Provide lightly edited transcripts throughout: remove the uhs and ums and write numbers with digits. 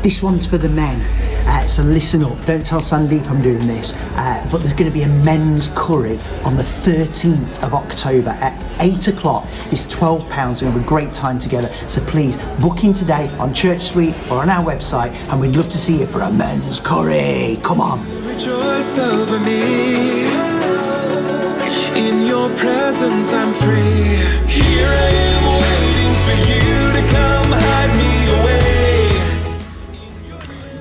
This one's for the men. So listen up, don't tell Sandeep I'm doing this, but there's going to be a men's curry on the 13th of October at 8 o'clock. It's £12, it's going to be a great time together. So please, book in today on Church Suite or on our website, and we'd love to see you for a men's curry. Come on. Rejoice over me. In your presence I'm free. Here I am waiting for you to come hide me away.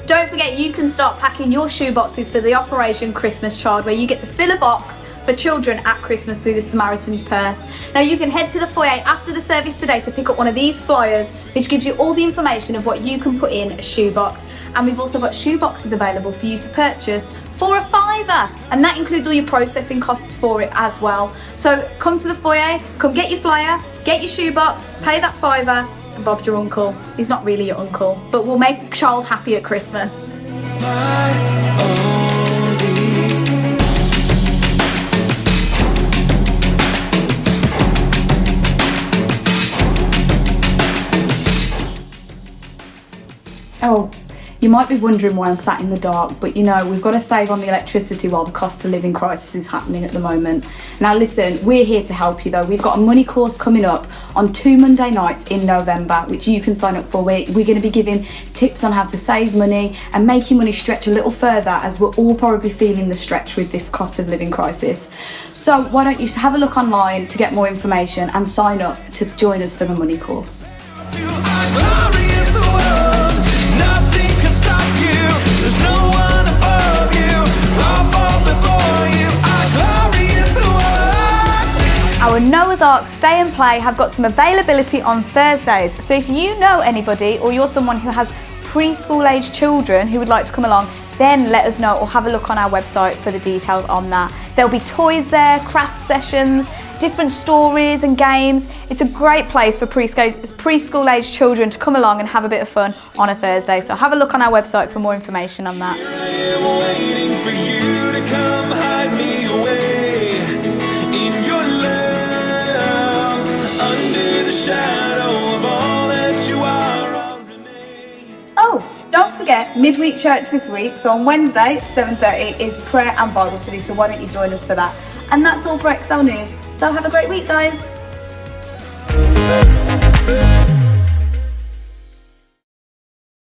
Don't forget, you can start packing your shoe boxes for the Operation Christmas Child, where you get to fill a box for children at Christmas through the Samaritan's Purse. Now you can head to the foyer after the service today to pick up one of these flyers, which gives you all the information of what you can put in a shoebox. And we've also got shoe boxes available for you to purchase for £5, and that includes all your processing costs for it as well. So come to the foyer, come get your flyer, get your shoebox, pay that £5, and Bob's your uncle. He's not really your uncle, but we'll make the child happy at Christmas. Oh, you might be wondering why I'm sat in the dark, but you know, we've got to save on the electricity while the cost of living crisis is happening at the moment. Now listen, we're here to help you though. We've got a money course coming up on 2 Monday nights in November, which you can sign up for. We're going to be giving tips on how to save money and make your money stretch a little further, as we're all probably feeling the stretch with this cost of living crisis. So why don't you have a look online to get more information and sign up to join us for the money course. Our Noah's Ark Stay and Play have got some availability on Thursdays. So if you know anybody, or you're someone who has preschool age children who would like to come along, then let us know, or have a look on our website for the details on that. There'll be toys there, craft sessions, different stories and games. It's a great place for preschool age children to come along and have a bit of fun on a Thursday. So have a look on our website for more information on that. Here I am waiting for you to come hide me away. In your love, under the shadow of all that you are, I'll remain. Oh, don't forget, midweek church this week. So on Wednesday, 7:30 is prayer and Bible study. So why don't you join us for that? And that's all for XL News. So have a great week, guys.